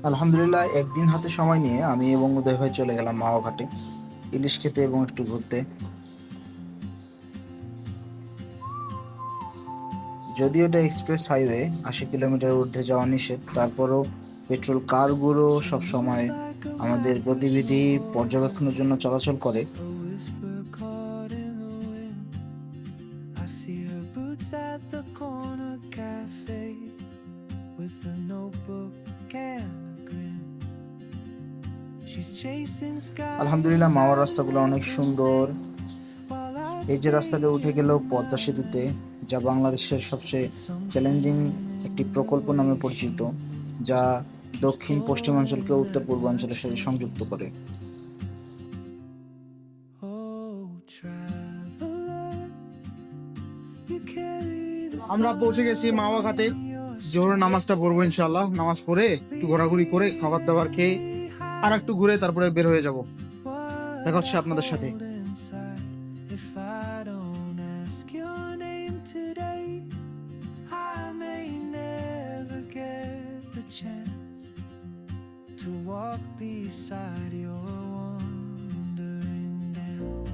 আলহামদুলিল্লাহ, একদিন হাতে সময় নিয়ে আমি এবং উদয় ভাই চলে গেলাম মাওয়া ঘাটে ইলিশ খেতে এবং একটু ঘুরতে। যদিও এটা এক্সপ্রেস হাইওয়ে, 80 কিলোমিটার ঊর্ধ্বে যাওয়া নিষেধ, তারপরও পেট্রোল কারগুলো সব সময় আমাদের গতিবিধি পর্যবেক্ষণের জন্য চলাচল করে। I see her boots at the corner cafe with a notebook and a grin. She's chasing আলহামদুলিল্লাহ, skies মাওয়ার I've রাস্তাগুলো অনেক never সুন্দর। been. While I এই যে stay রাস্তাটা উঠে here গেল in পদ্মা my সেতুতে, room যা বাংলাদেশের সবচেয়ে with চ্যালেঞ্জিং something একটি in the প্রকল্প way নামে she পরিচিত, যা keeps দক্ষিণ পশ্চিমাঞ্চলকে pulling উত্তর at my পূর্বাঞ্চলের সাথে chain. সংযুক্ত করে। Oh, traveler, you carry the আমরা পৌঁছে গেছি sun মাওয়া ঘাটে। in your জোহরের নামাজটা পড়বো ইনশাআল্লাহ। নামাজ পড়ে একটু ঘোরাঘুরি করে খাবার দাবার খেয়ে আর একটু ঘুরে তারপরে বের হয়ে যাব। দেখা হচ্ছে আপনাদের সাথে। If I don't ask your name today, I may never get the chance to walk beside your wandering dance.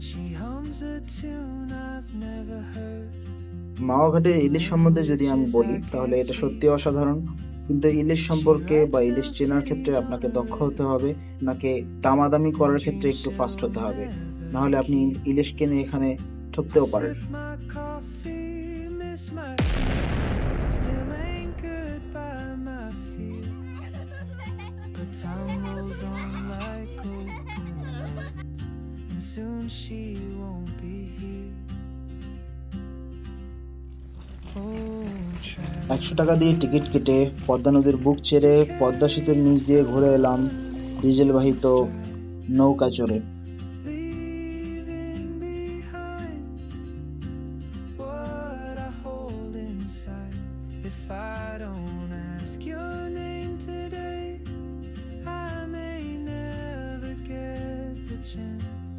She hums a tune I've never heard. মাওয়া ঘাটের ইলিশ সম্বন্ধে যদি আমি বলি তাহলে এটা সত্যি অসাধারণ, কিন্তু ইলিশ সম্পর্কে বা ইলিশ চেনার ক্ষেত্রে আপনাকে দক্ষ হতে হবে, নাকি দামাদামি করার ক্ষেত্রে একটু ফাস্ট হতে হবে, না হলে আপনি ইলিশ কিনে এখানে ঠকতেও পারেন। Sip my coffee, miss my tea, still anchored by my fear. But time rolls on like open wounds, and soon she won't be here. Oh, 100 টাকা দিয়ে টিকিট কেটে পদ্মা নদীর বুক চেড়ে পদ্মা সেতুর নিচ দিয়ে ঘুরে এলাম ডিজেল বাহিত নৌকা চড়ে। leaving behind what I hold inside. If I don't ask your name today, I may never get the chance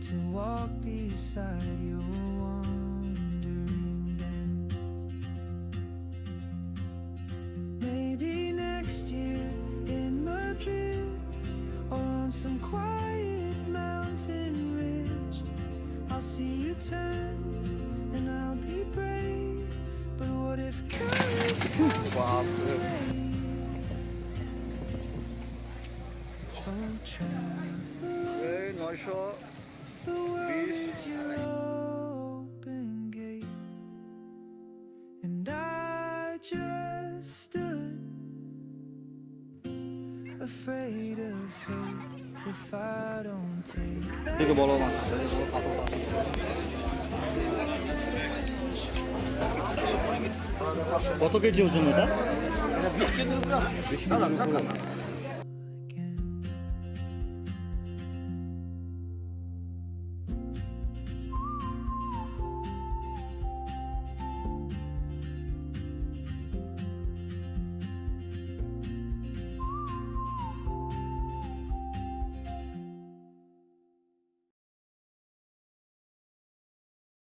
to walk beside your wandering dance. Maybe next year in Madrid or on some quiet mountain ridge, I'll see you turn and I'll be brave. But what if courage comes too late? Oh, traveler, the world is your open gate, and I just stood afraid of fate. If I don't take that কত KG ওজন এটা?